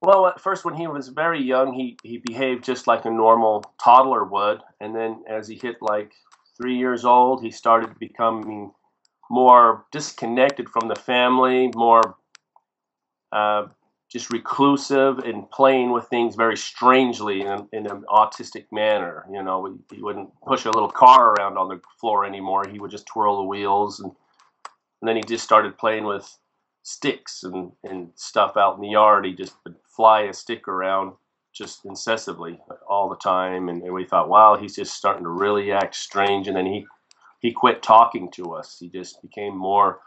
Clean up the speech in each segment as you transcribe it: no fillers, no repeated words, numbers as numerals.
Well, at first, when he was very young, he behaved just like a normal toddler would, and then as he hit like 3 years old, he started becoming more disconnected from the family, more uh, just reclusive and playing with things very strangely in an autistic manner. You know, he wouldn't push a little car around on the floor anymore. He would just twirl the wheels, and then he just started playing with sticks and stuff out in the yard. He just would fly a stick around just incessantly all the time. And we thought, wow, he's just starting to really act strange. And then he quit talking to us. He just became more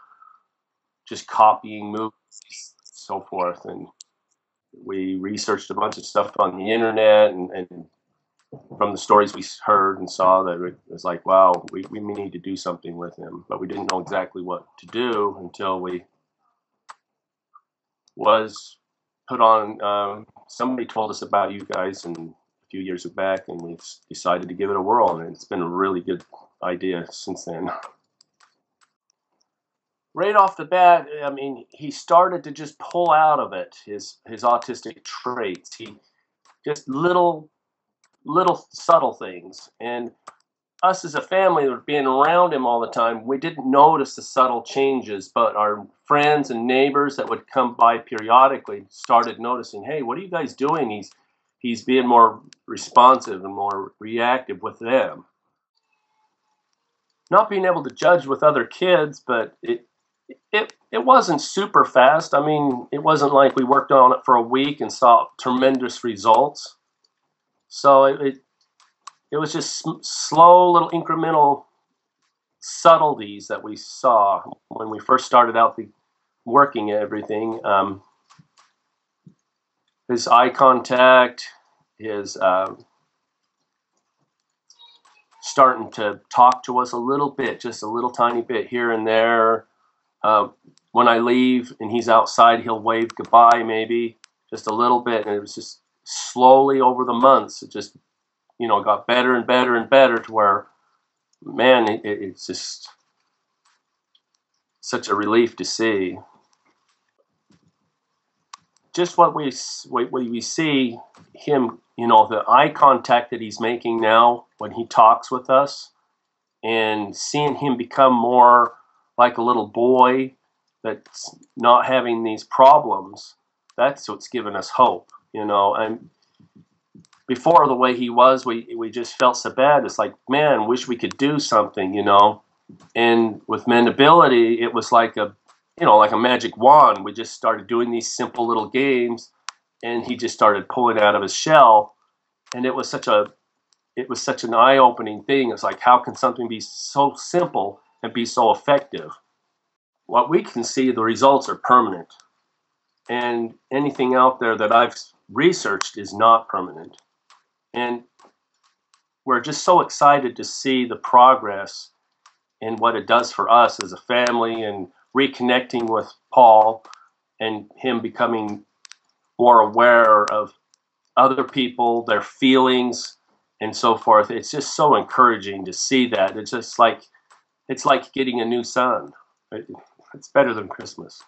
just copying movies, so forth. And we researched a bunch of stuff on the internet, and from the stories we heard and saw, that it was like, wow, we need to do something with him. But we didn't know exactly what to do until we was put on. Somebody told us about you guys and a few years back, and we decided to give it a whirl, and it's been a really good idea since then. Right off the bat, I mean, he started to just pull out of it his autistic traits. He just little subtle things, and us as a family being around him all the time, we didn't notice the subtle changes, but our friends and neighbors that would come by periodically started noticing, hey, what are you guys doing? He's being more responsive and more reactive with them. Not being able to judge with other kids, but it wasn't super fast. I mean, it wasn't like we worked on it for a week and saw tremendous results. So it was just slow little incremental subtleties that we saw when we first started out working everything. His eye contact, his starting to talk to us a little bit, just a little tiny bit here and there. When I leave and he's outside, he'll wave goodbye, maybe just a little bit, and it was just slowly over the months. It just, got better and better and better to where, man, it's just such a relief to see. Just what we see him, the eye contact that he's making now when he talks with us, and seeing him become more like a little boy that's not having these problems. That's what's given us hope, And before, the way he was, we just felt so bad. It's like, man, wish we could do something, And with Mendability, it was like like a magic wand. We just started doing these simple little games, and he just started pulling out of his shell. And it was such an eye-opening thing. It's like, how can something be so simple and be so effective? What we can see, the results are permanent. And anything out there that I've researched is not permanent. And we're just so excited to see the progress and what it does for us as a family, and reconnecting with Paul and him becoming more aware of other people, their feelings, and so forth. It's just so encouraging to see that. It's like getting a new son. It's better than Christmas.